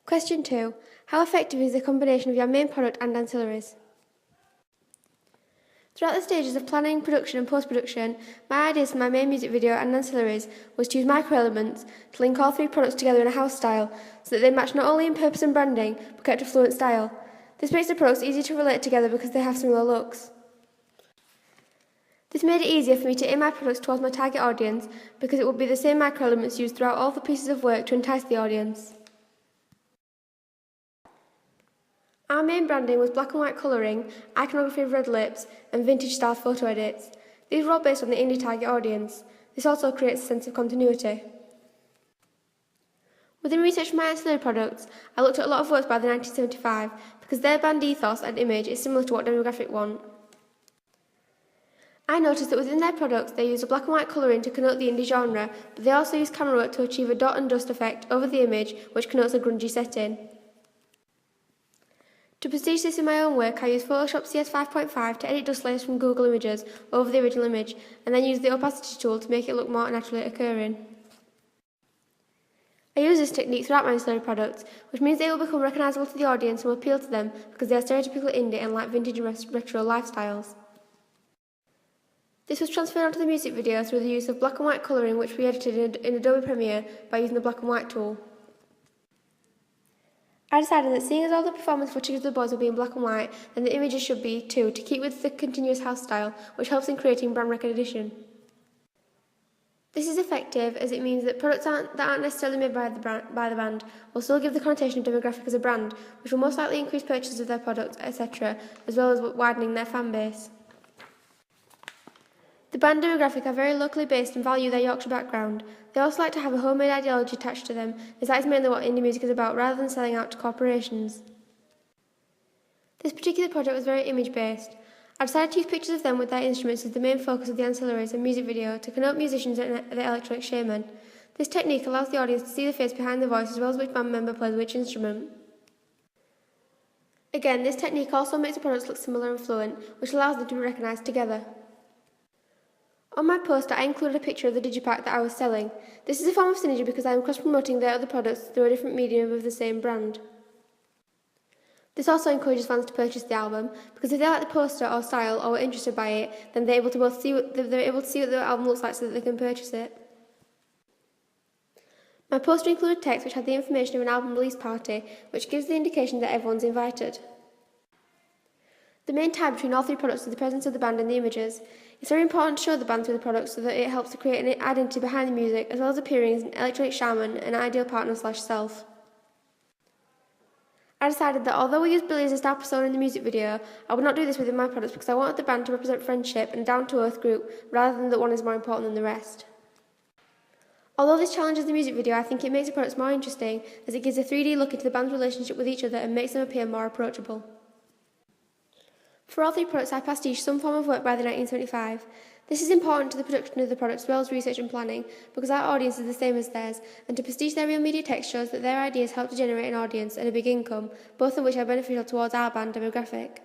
Question 2. How effective is the combination of your main product and ancillaries? Throughout the stages of planning, production and post-production, my ideas for my main music video and ancillaries was to use microelements to link all three products together in a house style so that they match not only in purpose and branding, but kept a fluent style. This makes the products easy to relate together because they have similar looks. This made it easier for me to aim my products towards my target audience because it would be the same microelements used throughout all the pieces of work to entice the audience. Our main branding was black and white colouring, iconography of red lips, and vintage style photo edits. These were all based on the indie target audience. This also creates a sense of continuity. Within research for my ancillary products, I looked at a lot of works by the 1975 because their band ethos and image is similar to what demographic want. I noticed that within their products they use a black and white colouring to connote the indie genre, but they also use camera work to achieve a dot and dust effect over the image which connotes a grungy setting. To prestige this in my own work, I used Photoshop CS 5.5 to edit dust layers from Google Images over the original image, and then used the opacity tool to make it look more naturally occurring. I use this technique throughout my ancillary products, which means they will become recognisable to the audience and will appeal to them because they are stereotypical indie and like vintage and retro lifestyles. This was transferred onto the music video through the use of black and white colouring, which we edited in Adobe Premiere by using the black and white tool. I decided that seeing as all the performance footage of the boys will be in black and white, then the images should be too, to keep with the continuous house style, which helps in creating brand recognition. This is effective as it means that products that aren't necessarily made by the band will still give the connotation of demographic as a brand, which will most likely increase purchases of their products, etc., as well as widening their fan base. The band demographic are very locally based and value their Yorkshire background. They also like to have a homemade ideology attached to them, as that is mainly what indie music is about rather than selling out to corporations. This particular project was very image-based. I decided to use pictures of them with their instruments as the main focus of the ancillaries and music video to connote musicians and the electronic shaman. This technique allows the audience to see the face behind the voice as well as which band member plays which instrument. Again, this technique also makes the products look similar and fluent, which allows them to be recognised together. On my poster, I included a picture of the digipack that I was selling. This is a form of synergy because I am cross-promoting their other products through a different medium of the same brand. This also encourages fans to purchase the album because if they like the poster or style or are interested by it, then they're able to see what the album looks like so that they can purchase it. My poster included text which had the information of an album release party, which gives the indication that everyone's invited. The main tie between all three products is the presence of the band in the images. It's very important to show the band through the products so that it helps to create an identity behind the music, as well as appearing as an electronic shaman and an ideal partner/self. I decided that although we used Billy as a star persona in the music video, I would not do this within my products because I wanted the band to represent friendship and a down-to-earth group, rather than that one is more important than the rest. Although this challenges the music video, I think it makes the products more interesting, as it gives a 3D look into the band's relationship with each other and makes them appear more approachable. For all three products, I pastiche some form of work by the 1975. This is important to the production of the products as well as research and planning, because our audience is the same as theirs, and to pastiche their real media text shows that their ideas help to generate an audience and a big income, both of which are beneficial towards our band demographic.